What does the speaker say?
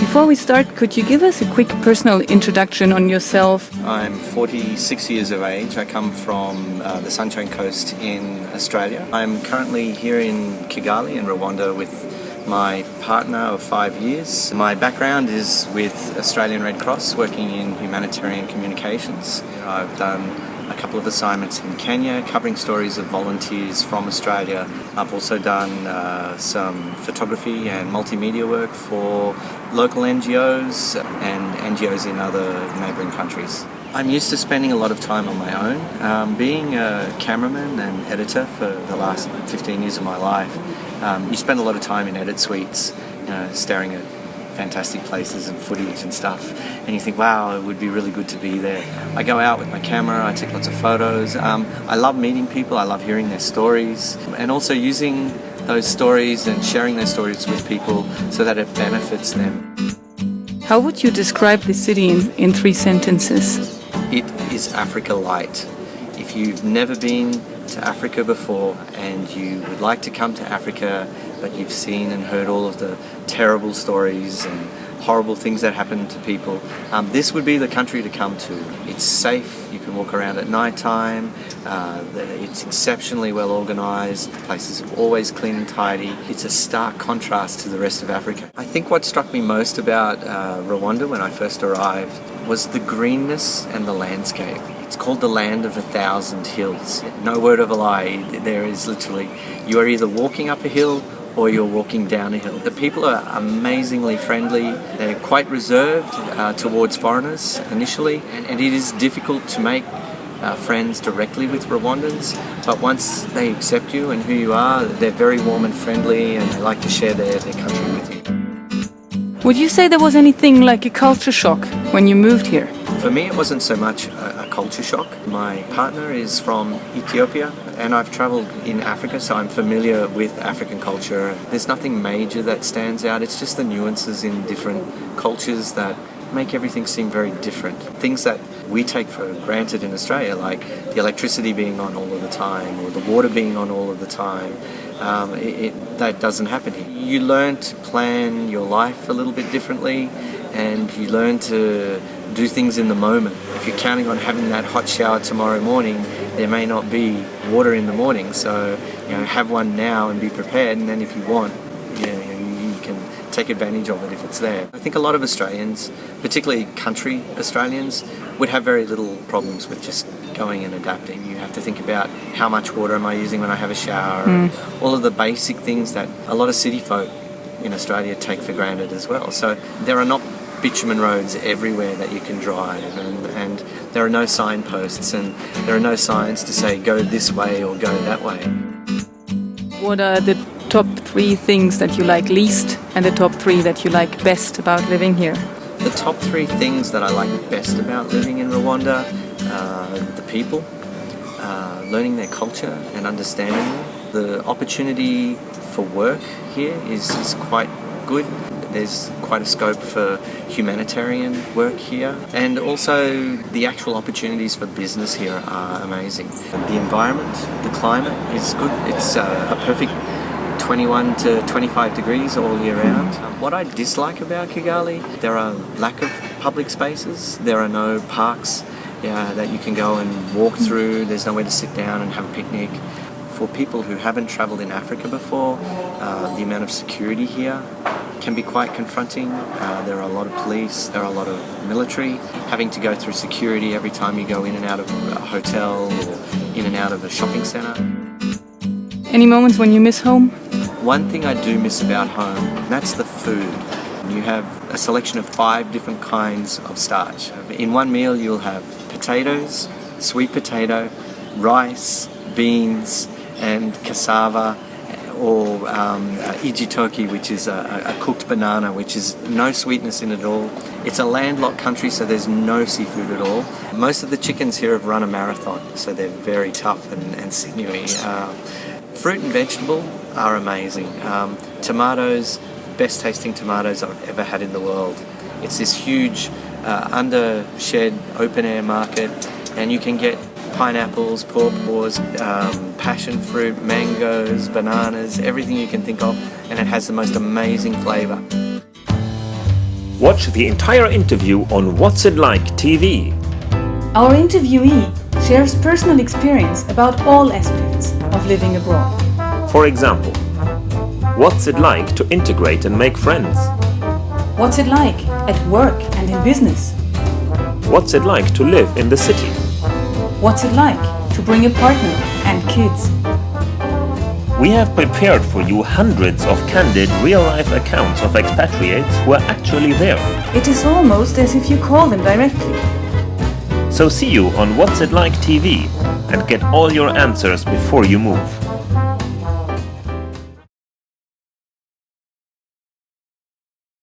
Before we start, could you give us a quick personal introduction on yourself? I'm 46 years of age. I come from the Sunshine Coast in Australia. I'm currently here in Kigali in Rwanda with my partner of 5 years. My background is with Australian Red Cross, working in humanitarian communications. I've done a couple of assignments in Kenya covering stories of volunteers from Australia. I've also done some photography and multimedia work for local NGOs and NGOs in other neighbouring countries. I'm used to spending a lot of time on my own. Being a cameraman and editor for the last 15 years of my life, you spend a lot of time in edit suites, staring at fantastic places and footage and stuff, and you think, wow, it would be really good to be there. I go out with my camera, I take lots of photos. I love meeting people, I love hearing their stories, and also using those stories and sharing those stories with people so that it benefits them. How would you describe the city in 3 sentences? It is Africa light. If you've never been to Africa before and you would like to come to Africa, but you've seen and heard all of the terrible stories and horrible things that happen to people, this would be the country to come to. It's safe, you can walk around at night time, it's exceptionally well organised, the place is always clean and tidy. It's a stark contrast to the rest of Africa. I think what struck me most about Rwanda when I first arrived was the greenness and the landscape. It's called the land of 1,000 hills. No word of a lie, there is literally, you are either walking up a hill or you're walking down a hill. The people are amazingly friendly. They're quite reserved towards foreigners initially, and it is difficult to make friends directly with Rwandans, but once they accept you and who you are, they're very warm and friendly, and they like to share their country with you. Would you say there was anything like a culture shock when you moved here? For me, it wasn't so much a culture shock. My partner is from Ethiopia, and I've travelled in Africa, so I'm familiar with African culture. There's nothing major that stands out. It's just the nuances in different cultures that make everything seem very different. Things that we take for granted in Australia, like the electricity being on all of the time, or the water being on all of the time, that doesn't happen here. You learn to plan your life a little bit differently, and you learn to do things in the moment. If you're counting on having that hot shower tomorrow morning, there may not be water in the morning, so have one now and be prepared, and then if you want, you can take advantage of it if it's there. I think a lot of Australians, particularly country Australians, would have very little problems with just going and adapting. You have to think about how much water am I using when I have a shower, and all of the basic things that a lot of city folk in Australia take for granted as well. So there are not bitumen roads everywhere that you can drive, and there are no signposts, and there are no signs to say go this way or go that way. What are the top 3 things that you like least and the top 3 that you like best about living here? The top 3 things that I like best about living in Rwanda, the people, learning their culture and understanding them. The opportunity for work here is quite good. There's quite a scope for humanitarian work here, and also the actual opportunities for business here are amazing. The environment, the climate is good. It's a perfect 21 to 25 degrees all year round. What I dislike about Kigali, there are lack of public spaces. There are no parks that you can go and walk through. There's nowhere to sit down and have a picnic. For people who haven't travelled in Africa before, the amount of security here can be quite confronting. There are a lot of police, there are a lot of military. Having to go through security every time you go in and out of a hotel or in and out of a shopping centre. Any moments when you miss home? One thing I do miss about home, that's the food. You have a selection of 5 different kinds of starch. In one meal you'll have potatoes, sweet potato, rice, beans, and cassava, or ijitoki, which is a cooked banana, which is no sweetness in it at all. It's a landlocked country, so there's no seafood at all. Most of the chickens here have run a marathon, so they're very tough and sinewy. Fruit and vegetable are amazing. Tomatoes, best tasting tomatoes I've ever had in the world. It's this huge under-shed open-air market, and you can get pineapples, pawpaws, passion fruit, mangoes, bananas, everything you can think of, and it has the most amazing flavour. Watch the entire interview on What's It Like TV. Our interviewee shares personal experience about all aspects of living abroad. For example, what's it like to integrate and make friends? What's it like at work and in business? What's it like to live in the city? What's it like to bring a partner and kids? We have prepared for you hundreds of candid, real-life accounts of expatriates who are actually there. It is almost as if you call them directly. So see you on What's It Like TV and get all your answers before you move.